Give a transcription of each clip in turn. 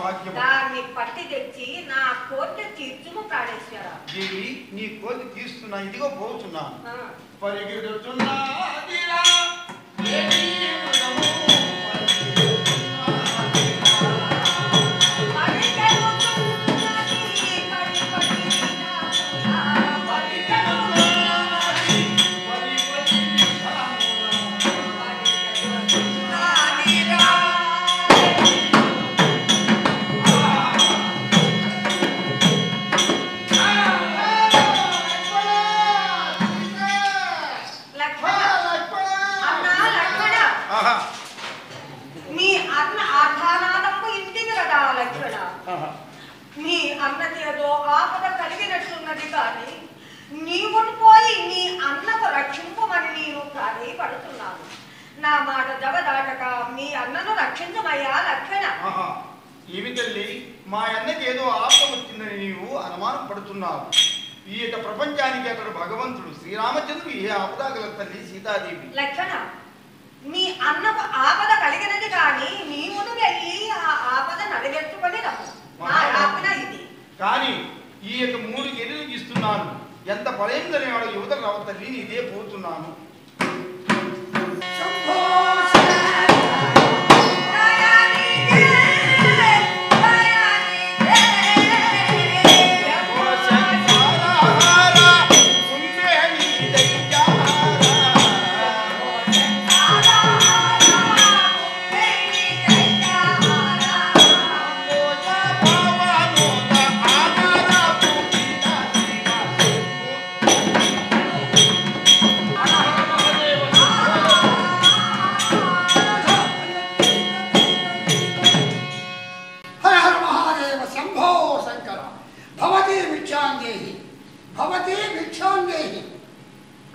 భాగ్యం. దాన్ని పట్టి తెచ్చి నా కోరిక తీర్చుము ప్రాణేశ్వర. దేవి నీ కోరిక తీస్తున్నా, ఇదిగో పోతున్నాను. పరిగెడుతున్నా నీ అన్నకి ఏదో ఆపద కలిగినట్లున్నది కానీ నీవును పోయి నీ అన్నకు రక్షింపమని నేను ప్రాధేయపడుతున్నాను. నా మాట జవదాటక మీ అన్నను రక్షించమయ్యా లక్షణ. ఏమి తల్లి, మా అన్నకి ఏదో ఆపద వచ్చిందని నీవు అనుమానం పడుతున్నావు. ఈ యొక్క ప్రపంచానికి అతడు భగవంతుడు శ్రీరామచంద్రుడు ఏ ఆపద గల తల్లి సీతాదేవి. లక్షణ, మీ అన్నకు ఆపద కలిగినది కానీ నీవును వెళ్ళి ఆ ఆపద నడిగెట్టుకొని రమ్ము. కానీ ఈ యొక్క 3 గెలులు ఇస్తున్నాను. ఎంత బలైందని వాడు యువతలు రావ తల్లి, ఇదే పోతున్నాను.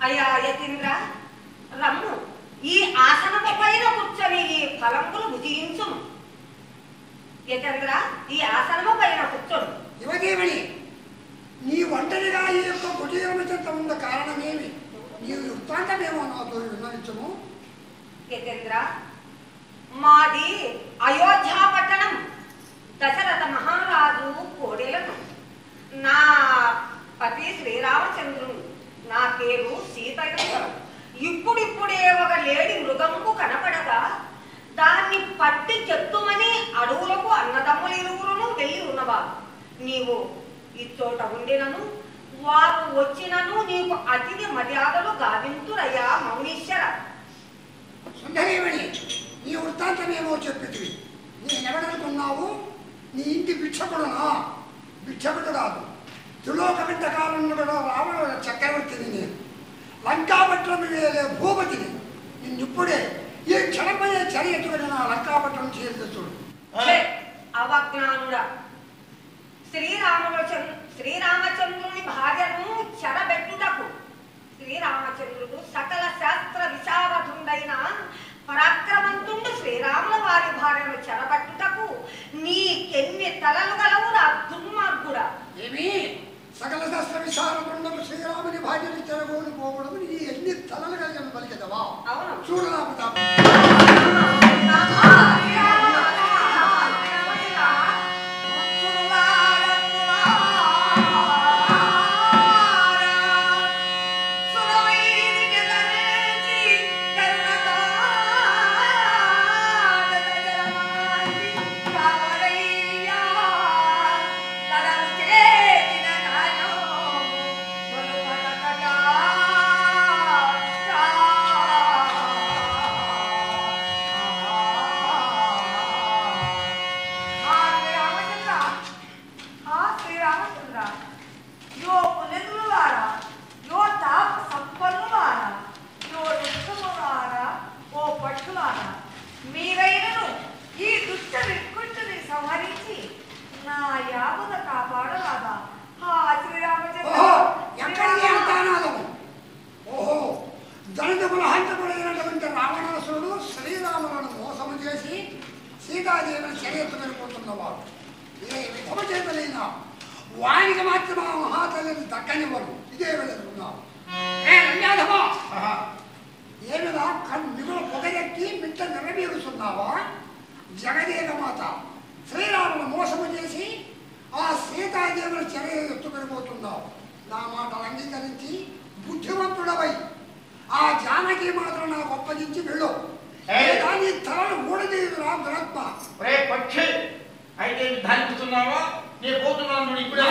అయ్యా యతీంద్ర, రమ్ము ఈ ఆసనము పైన కూర్చొని ఈ ఫలంబులు భుజించుము. యతీంద్ర, ఈ ఆసనము పైన కూర్చొని. యువదేవుని, నీ ఒంటరిగా ఈ యొక్క కుటీరమ చెంత ఉన్న కారణమేమి? నీ వృత్తాంతమేమో నాతో విన్నవించము. యతీంద్ర, మాది అయోధ్య పట్టణం. దశరథ మహారాజు కోడెలను. నా పతి శ్రీరామచంద్రుడు. నా పేరు సీతయ్య. ఇప్పుడిప్పుడే ఒక లేడి మృగంకు కనపడగా దాన్ని పట్టి చెత్తుమని అడవులకు అన్నదమ్ములు ఇరువురును వెళ్ళి ఉన్నవారు. నీవు ఈ చోట ఉండినను వారు వచ్చినను నీకు అతిథి మర్యాదలు గావింతురయ్యా మౌనీశ్వర. సుందరేమణి, నీ వృత్తాంతమేమో చెప్పితివి. నేనెవడనుకున్నావు? నీ ఇంటి భిక్షకుడునా? భిక్షకుడు కాదు, త్రిలోక వింతకాలంలో కూడా రావణ చక్రవర్తిని. నేను లంకాపట్నం వేలే భూపతిని. నిన్నిప్పుడే ఈ క్షణమయ్యే చర్య ఎత్తుకుని నా లంకాపట్నం చేర్చుడు. అవజ్ఞానుడా, శ్రీరామచంద్రుని భార్యను చెరబెట్టుటకు శ్రీరామచంద్రుడు సకల శాస్త్ర విశారదుడైన పరాక్రమంతుండు. శ్రీరాముల వారి భార్యను చెరబట్టుటకు నీకెన్ని తలలు గలవు రా దుర్మార్గుడా. ఏమి సకల శాస్త్ర విశారదుండము శ్రీరాముని భార్యను చెరగోని పోవడం నీ ఎన్ని తలలు కలిగిన పలికెదవా? అవును, చూడరా మీరైనను ఈ దుష్ట వికృతిని సంహరించి నా యాపద కాపాడరాదా? ఓహో, దళితుల హంతకుడైనటువంటి రావణాసురుడు శ్రీరాములను మోసము చేసి సీతాదేవిని శరీరత్తుకొని పోతున్నవాడు. ఏ విధము చేతలైనా వానికి మాత్రం ఆ మహాతల్లిని దక్కనివ్వరు. ఇదే వెళుతున్నావు. ఏమిరా మిగులు పొగెక్కి మిట్ట నెరవేరుస్తున్నావా? జగదేక మాత శ్రీరామును మోసము చేసి ఆ సీతాదేవుని చెర ఎత్తుకొని పోతున్నావు. నా మాటలు అంగీకరించి బుద్ధిమంతుడవై ఆ జానకి మాత్రం నాకు అప్పగించి వెళ్ళు. నీ తలను ఊడదీదు రా దురాత్మ. పక్షి అయితే ధరిస్తున్నావా? నేను పోతున్నాను. ఇప్పుడే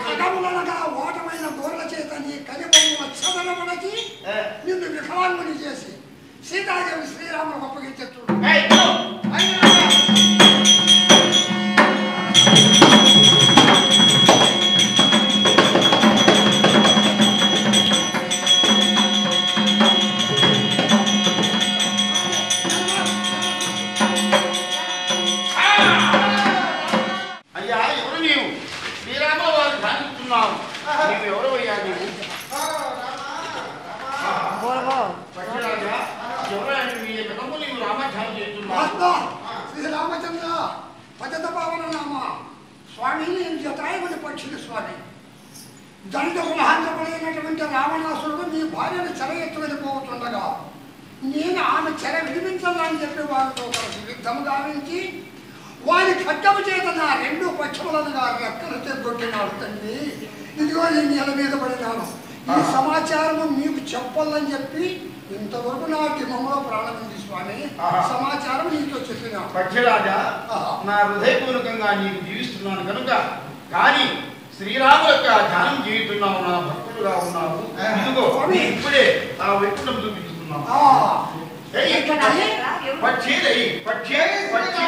కథములనగా ఓటమైన గోర్ల చేత నీ కలిబొమ్మల చదలమునకి నిన్ను వికలాంగుని చేసి సీతాదేవి శ్రీరామును అప్పగించేట్టు. శ్రీరామచంద్ర పద్ధత భావన నామ స్వామి జటాయుని పక్షులు స్వామి. దళిత కులహాంతకుడైనటువంటి రావణాసురుడు మీ భార్యను చెర ఎత్తుకొని పోతుండగా నేను ఆమె చెర విడిపించాలని చెప్పి వారితో కలిసి యుద్ధము గావించి వారి ఖడ్గము చేత నా రెండు పక్షములనుగా రెక్కలు తెగొట్టినాడు తండ్రి. ఇదిగో ఈ నేల మీద పడినాను. ఈ సమాచారము మీకు చెప్పాలని చెప్పి ఇంతవరకు నా దిమంలో ప్రాణం ఉంది స్వామి. సమాచారం నీతో చెప్పిన పక్షిరాజా, నా హృదయపూర్వకంగా నీకు జీవిస్తున్నాను కనుక. కానీ శ్రీరాము యొక్క ధ్యానం చేయుతున్నావు, నా భక్తుడుగా ఉన్నావు. ఇదిగో ఇప్పుడే ఆ వ్యక్తులను చూపించుకున్నావు. పక్షి పక్షి పక్షి